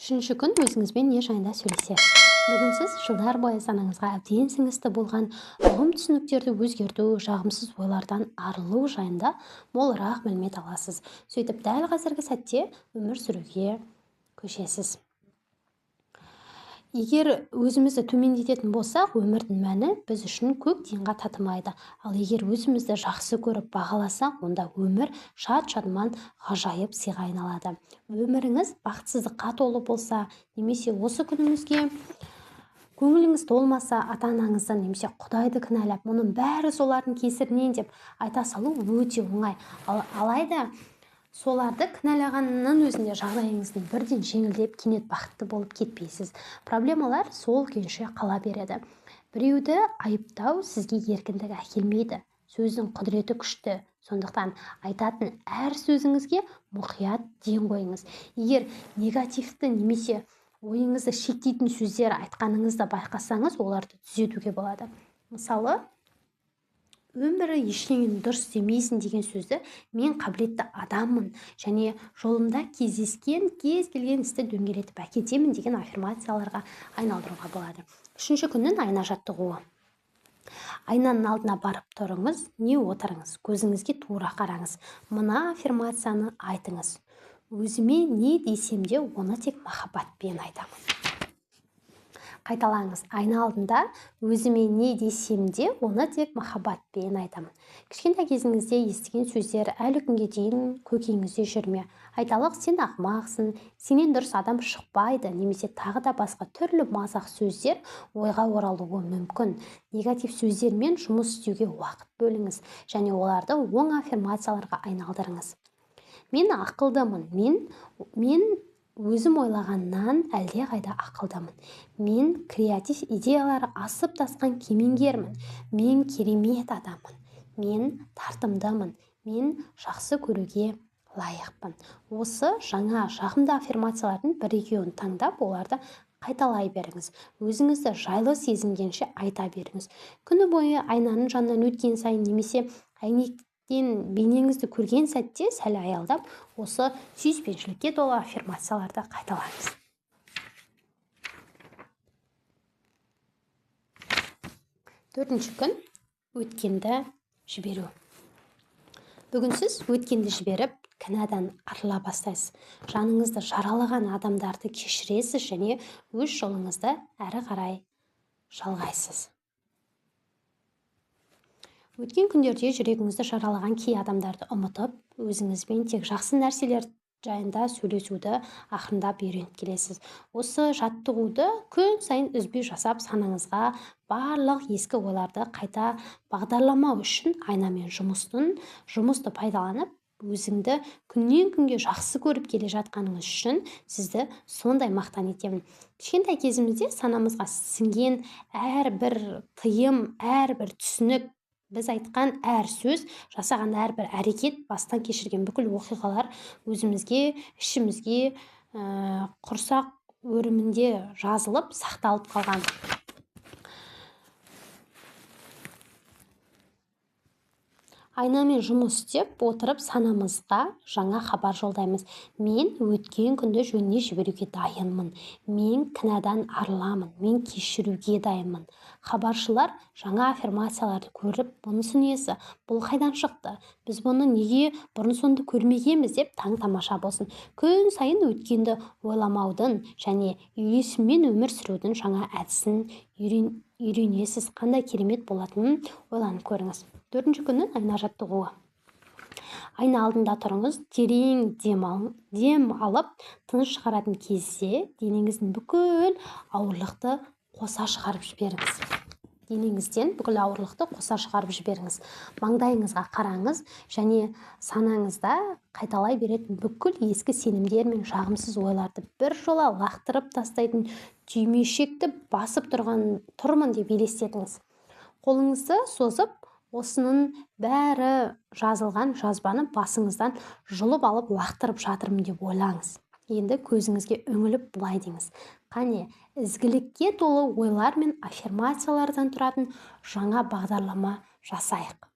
Үшінші күн өзіңізбен не жайында сөйлесесіз. Бүгін сіз жылдар бойы санаңызға әбден сіңісті болған ұғым түсініктерді өзгерту, жағымсыз ойлардан арылу жайында молырақ мәлімет аласыз. Сөйтіп дәл қазіргі сәтте өмір сүруге көшесіз. Егер өзімізді төмендететін болсақ, өмірдің мәні біз үшін көк тиынға татымайды. Ал егер өзімізді жақсы көріп бағаласақ, онда өмір шат-шадыман ғажайып сыйға айналады. Өміріңіз бақытсыздыққа толы болса, немесе осы күніңізге көңіліңіз толмаса, ата-анаңызды немесе Құдайды кінәлап, мұның бәрі солардың кесірінен деп айта салу өте оңай. Алайда соларды кінәлағанның өзінде жағдайыңыздың бірден жеңілдеп, кенет бақытты болып кетпейсіз. Проблемалар сол күйінше қала береді. Біреуді айыптау сізге еркіндік әкелмейді. Сөздің құдіреті күшті. Сондықтан айтатын әр сөзіңізге мұқият ден қойыңыз. Егер негативті немесе ойыңызды шектейтін сөздер айтқаныңызды байқасаңыз, оларды түзетуге болады. Мысалы, өмірі ештеңені дұрыс істемейсің деген сөзді мен қабілетті адаммын және жолымда кездескен кез келген істі дөңгелетіп әкетемін деген аффирмацияларға айналдыруға болады. Үшінші күннің айна жаттығуы. Айнаның алдына барып тұрыңыз, не отырыңыз, көзіңізге тура қараңыз. Мына аффирмацияны айтыңыз. Өзіме не десем де, оны тек махаббатпен айтамын. Қайталаңыз. Айна алдында өзіме не десем де, оны тек махаббатпен айтамын. Кішкентай кезіңізде естіген сөздер әлі күнге дейін көкейіңізде жүр ме? Айталық, сен ақымақсың, сенен дұрыс адам шықпайды, немесе тағы да басқа түрлі мазақ сөздер ойға оралуы мүмкін. Негатив сөздермен жұмыс істеуге уақыт бөліңіз және оларды оң аффирмацияларға айналдырыңыз. Мен ақылдымын, мен өзім ойлағаннан әлде қайда ақылдамын. Мен креатив идеялары асып тасқан кемеңгермін. Мен керемет адаммын. Мен тартымдымын. Мен жақсы көруге лайықпын. Осы жаңа жағымды аффирмациялардың бір-екеуін таңдап, оларды қайталай беріңіз. Өзіңізді жайлы сезінгенше айта беріңіз. Күні бойы айнаның жанынан өткен сайын немесе бейнеңізді көрген сәтте сәл аялдап, осы сүйіспеншілікке толы аффирмацияларды қайталаңыз. Төртінші күн өткенді жіберу. Бүгін сіз өткенді жіберіп, кінәдан арыла бастайсыз. Жаныңызды жаралаған адамдарды кешіресіз және өз жолыңызды әрі қарай жалғайсыз. Өткен күндерде жүрегіңізді жаралаған кей адамдарды ұмытып, өзіңізбен тек жақсы нәрселер жайында сөйлесуді ақырындап үйреніп келесіз. Осы жаттығуды күн сайын үзбей жасап, санаңызға барлық ескі ойларды қайта бағдарламау үшін айнамен жұмысты пайдаланып, өзіңді күннен күнге жақсы көріп келе жатқаныңыз үшін сізді сондай мақтан етемін. Кішкентай кезімізде санамызға сіңген әрбір тыйым, әрбір түсінік, біз айтқан әр сөз, жасаған әрбір әрекет, бастан кешірген бүкіл оқиғалар өзімізге, ішімізге, құрсақ өрімінде жазылып, сақталып қалған. Айнамен жұмыс істеп отырып, санамызға жаңа хабар жолдаймыз. Мен өткен күнді жөніне жіберуге дайынмын. Мен кінәдан арыламын. Мен кешіруге дайынмын. Хабаршылар жаңа аффирмацияларды көріп, бұнысы несі? Бұл қайдан шықты? Біз бұны неге бұрын-соңды көрмегенбіз деп таң-тамаша болсын. Күн сайын өткенді ойламаудың және үйлесіммен өмір сүрудің жаңа әдісін үйренесіз. Қандай керемет болатынын ойланып көріңіз. Төртінші күннің айна жаттығуы. Айна алдында тұрыңыз, терең дем алып, тыныш шығаратын кезде денеңіздің бүкіл ауырлықты қоса шығарып жіберіңіз. Денеңізден бүкіл ауырлықты қоса шығарып жіберіңіз. Маңдайыңызға қараңыз және санаңызда қайталай беретін бүкіл ескі сенімдер мен жағымсыз ойларды бір жола лақтырып тастайтын түймешекті басып тұрмын деп елестетіңіз. Қолыңызды созып, осының бәрі жазылған жазбаны басыңыздан жұлып алып лақтырып жатырмын деп ойлаңыз. Енді көзіңізге үңіліп былай деңіз. Қане, ізгілікке толы ойлар мен аффирмациялардан тұратын жаңа бағдарлама жасайық.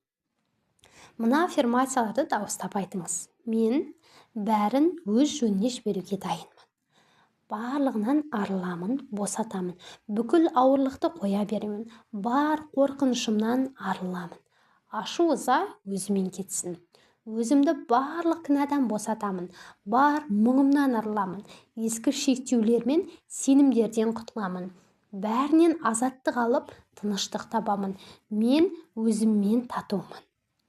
Мына аффирмацияларды дауыстап айтыңыз. Мен бәрін өз жөніне жіберуге дайынмын. барлығынан арыламын, босатамын. Бүкіл ауырлықты қоя беремін. Бар қорқынышымнан арыламын. Ашу-ыза өзімен кетсін. Өзімді барлық кінәдан босатамын. Бар мұңымнан арыламын. Ескі шектеулер мен сенімдерден құтыламын. Бәрінен азаттық алып, тыныштық табамын. Мен өзіммен татумын.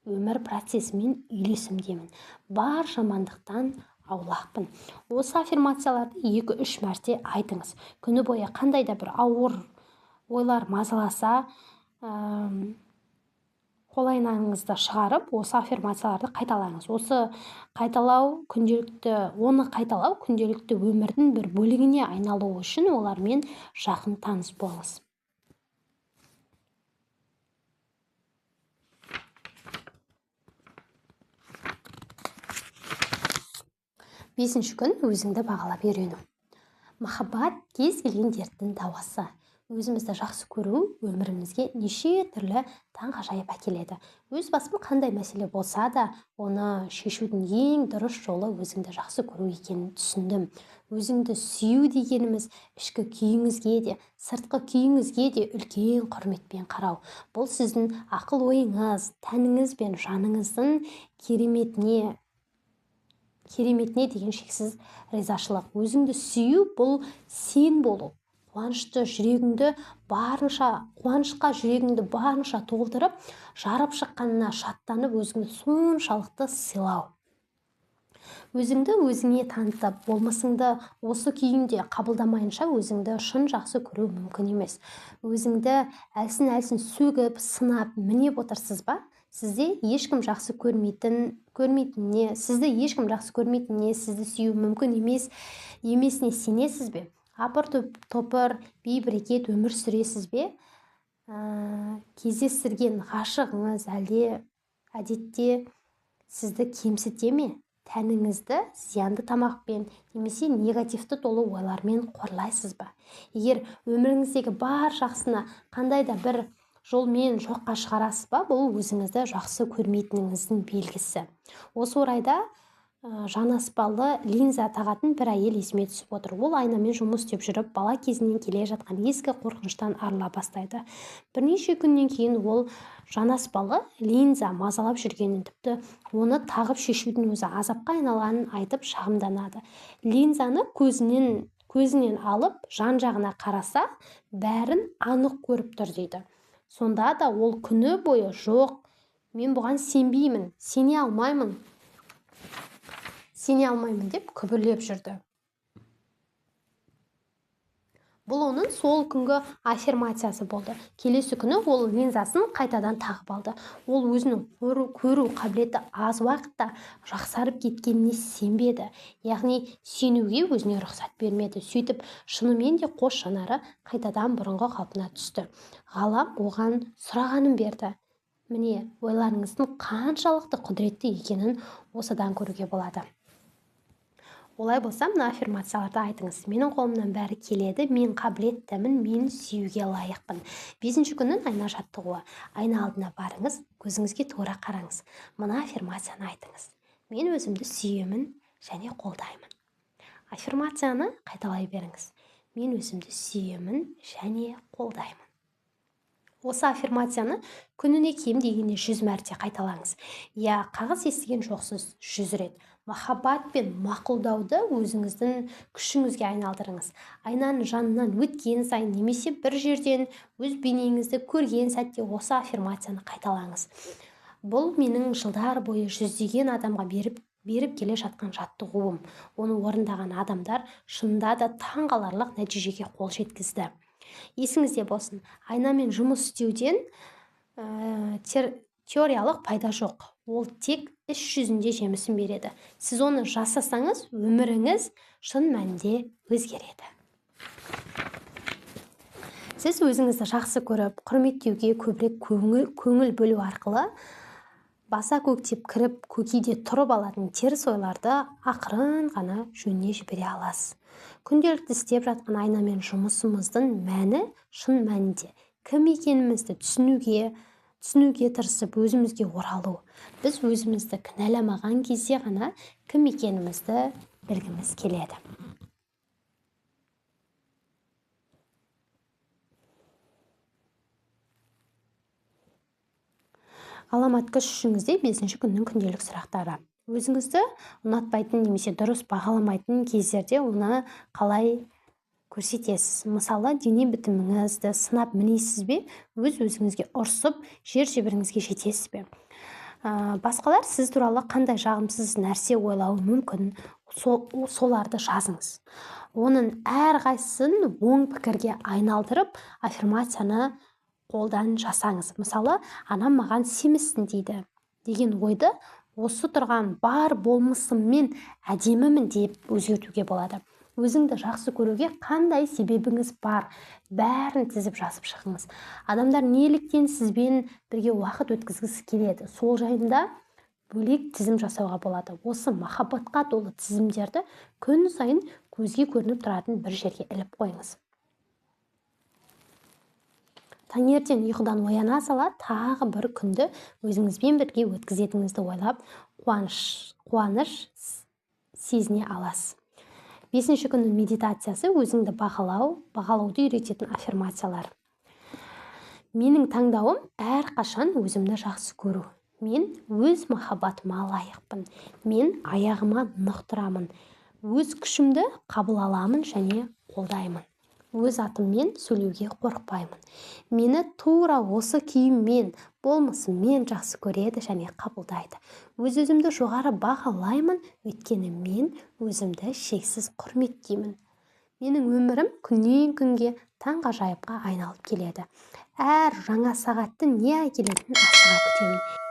Өмір процесімен үйлесімдемін. Бар жамандықтан аулақпын. Осы аффирмацияларды 2-3 мәрте айтыңыз. Күні бойы қандай да бір ауыр ойлар мазаласа, қолайнаңызды шығарып, осы аффирмацияларды қайталаңыз. Оны қайталау күнделікті өмірдің бір бөлігіне айналуы үшін олармен жақын таныс болыңыз. 5-ші күн өзіңді бағалап үйрену. Махаббат кез келген дерттің дауасы. Өзімізді жақсы көру өмірімізге неше түрлі таңғажайып әкеледі. Өз басым қандай мәселе болса да, оны шешудің ең дұрыс жолы өзіңді жақсы көру екенін түсіндім. Өзіңді сүю дегеніміз ішкі күйіңізге де, сыртқы күйіңізге де үлкен құрметпен қарау. Бұл сіздің ақыл ойыңыз, тәніңіз бен жаныңыздың кереметіне деген шексіз ризашылық. Өзіңді сүю бұл сен болу. Қуанышқа жүрегіңді барынша толтырып, жарып шыққанына шаттанып, өзіңді соншалықты сыйлау. Өзіңді өзіңе танытып, болмысыңды осы күйінде қабылдамайынша өзіңді шын жақсы көру мүмкін емес. Өзіңді әлсін сөгіп, сынап, мінеп отырсыз ба? Сізді ешкім жақсы көрмейтініне, сізді сүю мүмкін емесіне сенесіз бе? Апыр-топыр, бей-берекет өмір сүресіз бе? Кездестірген ғашығыңыз әдетте сізді кемсіте ме? Тәніңізді зиянды тамақпен немесе негативті толы ойлармен қорлайсыз ба? Егер өміріңіздегі бар жақсыны қандай да бір жолмен жоққа шығарасыз ба? Бұл өзіңізді жақсы көрмейтініңіздің белгісі. Осы орайда жанаспалы линза тағатын бір әйел есіме түсіп отыр. Ол айнамен жұмыс істеп жүріп, бала кезінен келе жатқан ескі қорқыныштан арыла бастайды. Бірнеше күннен кейін ол жанаспалы линза мазалап жүргенін, тіпті оны тағып шешудің өзі азапқа айналғанын айтып шағымданады. Линзаны көзінен алып, жан-жағына қараса, бәрін анық көріп тұр дейді. Сонда да ол күні бойы жоқ, мен бұған сенбеймін, сене алмаймын деп күбірлеп жүрді. Бұл оның сол күнгі аффирмациясы болды. Келесі күні ол линзасын қайтадан тағып алды. Ол өзінің көру қабілеті аз уақытта жақсарып кеткеніне сенбеді. Яғни сенуге өзіне рұқсат бермеді. Сөйтіп, шынымен де қос жанары қайтадан бұрынғы қалпына түсті. Ғалам оған сұрағанын берді. Міне, ойларыңыздың қаншалықты құдіретті екенін осыдан көруге болады. Олай болса, мына аффирмацияларды айтыңыз. Менің қолымнан бәрі келеді, мен қабілеттімін, мен сүюге лайықпын. 5-ші күннің айна жаттығуы. Айна алдына барыңыз, көзіңізге тура қараңыз. Мына аффирмацияны айтыңыз. Мен өзімді сүйемін және қолдаймын. Аффирмацияны қайталай беріңіз. Мен өзімді сүйемін және қолдаймын. Осы аффирмацияны күніне кем дегенде 100 мәрте қайталаңыз. Қағыс естіген жоқсыз 100 рет. Махаббат пен мақұлдауды өзіңіздің күшіңізге айналдырыңыз. Айнаның жанынан өткен сайын немесе бір жерден өз бейнеңізді көрген сәтте осы аффирмацияны қайталаңыз. Бұл менің жылдар бойы жүздеген адамға беріп келе жатқан жаттығуым. Оны орындаған адамдар шынында да таңғаларлық нәтижеге қол жеткізді. Есіңізде болсын, айнамен жұмыс істеуден теориялық пайда жоқ. Ол тек іс жүзінде жемісін береді. Сіз оны жасасаңыз, өміріңіз шын мәнінде өзгереді. Сіз өзіңізді жақсы көріп, құрметтеуге көбірек көңіл бөлу арқылы баса көктеп кіріп, көкейде тұрып алатын теріс ойларды ақырын ғана жөніне жібере аласыз. Күнделікті істеп жатқан айнамен жұмысымыздың мәні шын мәнінде кім екенімізді түсінуге тырысып, өзімізге оралу. Біз өзімізді кінәламаған кезде ғана кім екенімізді білгіміз келеді. Ғаламат күш ішіңізде 5-ші күннің күнделік сұрақтары. Өзіңізді ұнатпайтын немесе дұрыс бағаламайтын кездерде оны қалай көрсетесіз? Мысалы, дене бітіміңізді сынап мінесіз бе? Өз-өзіңізге ұрсып, жер-жебіріңізге жетесіз бе? Басқалар сіз туралы қандай жағымсыз нәрсе ойлауы мүмкін, соларды жазыңыз. Оның әрқайсысын оң пікірге айналдырып, аффирмацияны қолдан жасаңыз. Мысалы, анам маған сенбесін дейді деген ойды осы тұрған бар болмысыммен әдемімін деп өзгертуге болады. Өзіңді жақсы көруге қандай себебіңіз бар, бәрін тізіп жазып шығыңыз. Адамдар неліктен сізбен бірге уақыт өткізгісі келеді, сол жайында бөлек тізім жасауға болады. Осы махаббатқа толы тізімдерді күн сайын көзге көрініп тұратын бір жерге іліп қойыңыз. Таңертең ұйқыдан ояна сала тағы бір күнді өзіңізбен бірге өткізетіңізді ойлап, қуаныш сезіне аласыз. 5-ші күннің медитациясы өзіңді бағалауды үйрететін аффирмациялар. Менің таңдауым әрқашан өзімді жақсы көру. Мен өз махаббатыма лайықпын. Мен аяғыма нық тұрамын. Өз күшімді қабыл аламын және қолдаймын. Өз атыммен сөйлеуге қорықпаймын. Мені тура осы күйіммен, болмысыммен жақсы көреді және қабылдайды. Өз-өзімді жоғары бағалаймын, өйткені мен өзімді шексіз құрметтеймін. Менің өмірім күннен күнге таңғажайыпқа айналып келеді. Әр жаңа сағатты не әкелетінін асыға күтемін.